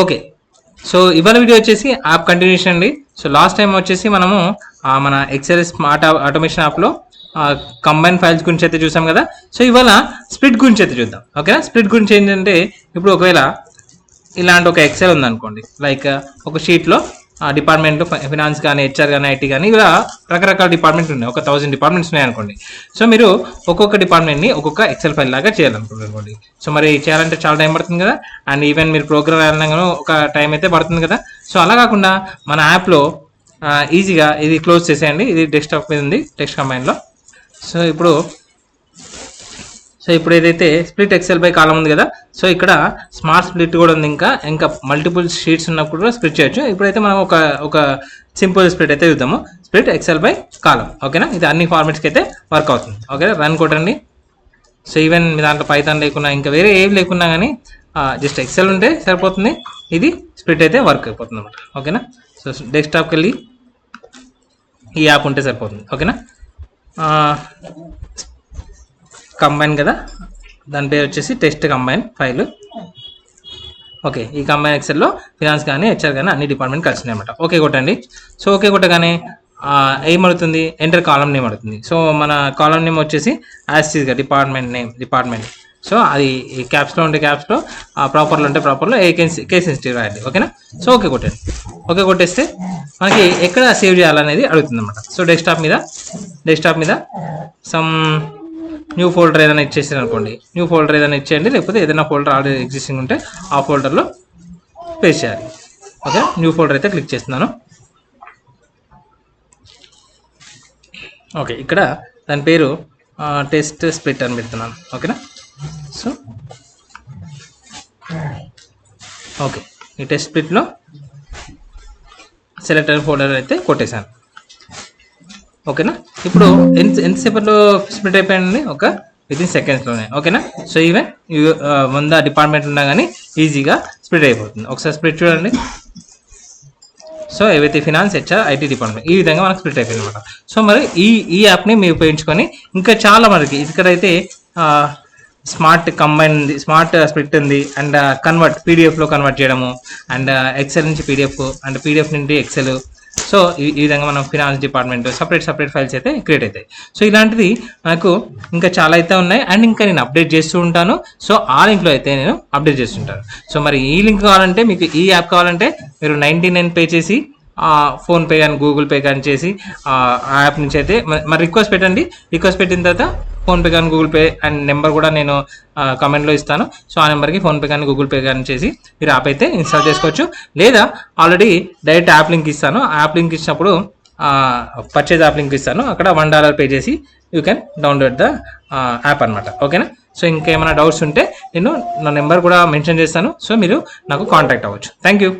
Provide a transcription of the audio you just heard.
Okay, so ఇవాళ video వచ్చేసి app continuation అండి. సో లాస్ట్ టైం వచ్చేసి మనము మన ఎక్సెల్ స్మార్ట్ ఆటోమేషన్ యాప్లో కంబైన్ ఫైల్స్ గురించి అయితే చూసాం కదా. సో ఇవాళ స్ప్లిట్ గురించి అయితే చూద్దాం. ఓకేనా, స్ప్లిట్ గురించి ఏంటంటే ఇప్పుడు ఒకవేళ ఇలాంటి ఒక ఎక్సెల్ ఉందనుకోండి, లైక్ ఒక షీట్లో డిపార్ట్మెంట్ ఫినాన్స్ కానీ, హెచ్ఆర్ కానీ, ఐటీ కానీ, ఇలా రకరకాల డిపార్ట్మెంట్ ఉన్నాయి. 1000 డిపార్ట్మెంట్స్ ఉన్నాయి అనుకోండి. సో మీరు ఒక్కొక్క డిపార్ట్మెంట్ని ఒక్కొక్క ఎక్సెల్ ఫైల్ లాగా చేయాలనుకోండి. సో మరి చేయాలంటే చాలా టైం పడుతుంది కదా, అండ్ ఈవెన్ మీరు ప్రోగ్రామ్ వెళ్ళినా ఒక టైం అయితే పడుతుంది కదా. సో అలా కాకుండా మన యాప్లో ఈజీగా ఇది క్లోజ్ చేసేయండి. ఇది డెస్క్టాప్ మీద ఉంది, టెక్స్ట్ కంబైన్లో. సో ఇప్పుడు ఏదైతే స్ప్లిట్ ఎక్సెల్ బై కాలం ఉంది కదా, సో ఇక్కడ స్మార్ట్ స్ప్లిట్ కూడా ఉంది. ఇంకా మల్టిపుల్ షీట్స్ ఉన్నప్పుడు కూడా స్ప్లిట్ చేయొచ్చు. ఇప్పుడైతే మనం ఒక సింపుల్ స్ప్లిట్ అయితే చూద్దాము, స్ప్లిట్ ఎక్సెల్ బై కాలం. ఓకేనా, ఇది అన్ని ఫార్మాట్స్కి అయితే వర్క్ అవుతుంది. ఓకేనా, రన్ కొట్టండి. సో ఈవెన్ మీ దాంట్లో పైథాన్ లేకున్నా, ఇంకా వేరే ఏం లేకున్నా కానీ జస్ట్ ఎక్సెల్ ఉంటే సరిపోతుంది. ఇది స్ప్లిట్ అయితే వర్క్ అయిపోతుంది అనమాట. ఓకేనా, సో డెస్క్టాప్కి వెళ్ళి ఈ యాప్ ఉంటే సరిపోతుంది. ఓకేనా, కంబైన్ కదా, దాని పేరు వచ్చేసి టెస్ట్ కంబైన్ ఫైల్. ఓకే, ఈ కంబైన్ ఎక్సెల్లో ఫినాన్స్ కానీ, హెచ్ఆర్ కానీ అన్ని డిపార్ట్మెంట్ కలిసినాయి అనమాట. ఓకే కొట్టండి. సో ఓకే కొట్టగానే ఏమడుతుంది, ఎంటర్ కాలం నేమ్ అడుగుతుంది. సో మన కాలం నేమ్ వచ్చేసి యాస్టీస్గా డిపార్ట్మెంట్. సో అది క్యాప్స్లో ఉంటే క్యాప్స్లో, ప్రాపర్లో ఉంటే ప్రాపర్లో, కేస్ సెన్సిటివ్ రాయండి. ఓకేనా, సో ఓకే కొట్టండి. ఓకే కొట్టేస్తే మనకి ఎక్కడ సేవ్ చేయాలనేది అడుగుతుంది అనమాట. సో డెస్క్టాప్ మీద సమ్ న్యూ ఫోల్డర్ ఏదైనా ఇచ్చేసారు అనుకోండి, న్యూ ఫోల్డర్ ఏదైనా ఇచ్చేయండి. లేకపోతే ఏదైనా ఫోల్డర్ ఆల్రెడీ ఎగ్జిస్టింగ్ ఉంటే ఆ ఫోల్డర్లో పేస్ట్ చేయాలి. ఓకే, న్యూ ఫోల్డర్ అయితే క్లిక్ చేస్తున్నాను. ఓకే, ఇక్కడ దాని పేరు టెస్ట్ స్ప్లిట్ అని పెడుతున్నాను. ఓకేనా, సో ఓకే, ఈ టెస్ట్ స్ప్లిట్లో సెలెక్టెడ్ ఫోల్డర్ అయితే కొట్టేశాను. ఓకేనా, ఇప్పుడు ఎంతసేపట్లో స్ప్లిట్ అయిపోయింది, ఒక వితిన్ సెకండ్స్లోనే. ఓకేనా, సో ఈవెన్ 100 డిపార్ట్మెంట్ ఉన్నా కానీ ఈజీగా స్ప్లిట్ అయిపోతుంది. ఒకసారి స్ప్లిట్ చూడండి. సో ఏవైతే ఫినాన్స్, హెచ్ఆర్, ఐటీ డిపార్ట్మెంట్ ఈ విధంగా మనకు స్ప్లిట్ అయిపోయింది అనమాట. సో మరి ఈ యాప్ని మీరు ఉపయోగించుకొని ఇంకా చాలా మనకి ఇక్కడైతే స్మార్ట్ కంబైన్ ఉంది, స్మార్ట్ స్ప్లిట్ ఉంది, అండ్ పీడిఎఫ్లో కన్వర్ట్ చేయడము, అండ్ ఎక్సెల్ నుంచి పీడిఎఫ్, అండ్ పీడిఎఫ్ నుండి ఎక్సెల్. సో ఈ విధంగా మనం ఫినాన్స్ డిపార్ట్మెంట్ సపరేట్ ఫైల్స్ అయితే క్రియేట్ అవుతాయి. సో ఇలాంటిది మనకు ఇంకా చాలా అయితే ఉన్నాయి, అండ్ ఇంకా నేను అప్డేట్ చేస్తూ ఉంటాను. సో ఆ లింక్లో అయితే నేను అప్డేట్ చేస్తుంటాను. సో మరి ఈ లింక్ కావాలంటే, మీకు ఈ యాప్ కావాలంటే మీరు 99 పే చేసి ఫోన్పే కానీ, గూగుల్ పే కానీ చేసి ఆ యాప్ నుంచి అయితే మరి రిక్వెస్ట్ పెట్టండి. రిక్వెస్ట్ పెట్టిన తర్వాత ఫోన్పే కానీ, గూగుల్ పే అండ్ నెంబర్ కూడా నేను కమెంట్లో ఇస్తాను. సో ఆ నెంబర్కి ఫోన్పే కానీ, గూగుల్ పే కానీ చేసి మీరు యాప్ అయితే ఇన్స్టాల్ చేసుకోవచ్చు. లేదా ఆల్రెడీ డైరెక్ట్ యాప్ లింక్ ఇస్తాను. ఆ యాప్ లింక్ ఇచ్చినప్పుడు పర్చేజ్ యాప్ లింక్ ఇస్తాను. అక్కడ $1 పే చేసి you can download the app అనమాట. ఓకేనా, సో ఇంకేమైనా డౌట్స్ ఉంటే నేను నా నెంబర్ కూడా మెన్షన్ చేస్తాను. సో మీరు నాకు కాంటాక్ట్ అవ్వచ్చు. Thank you.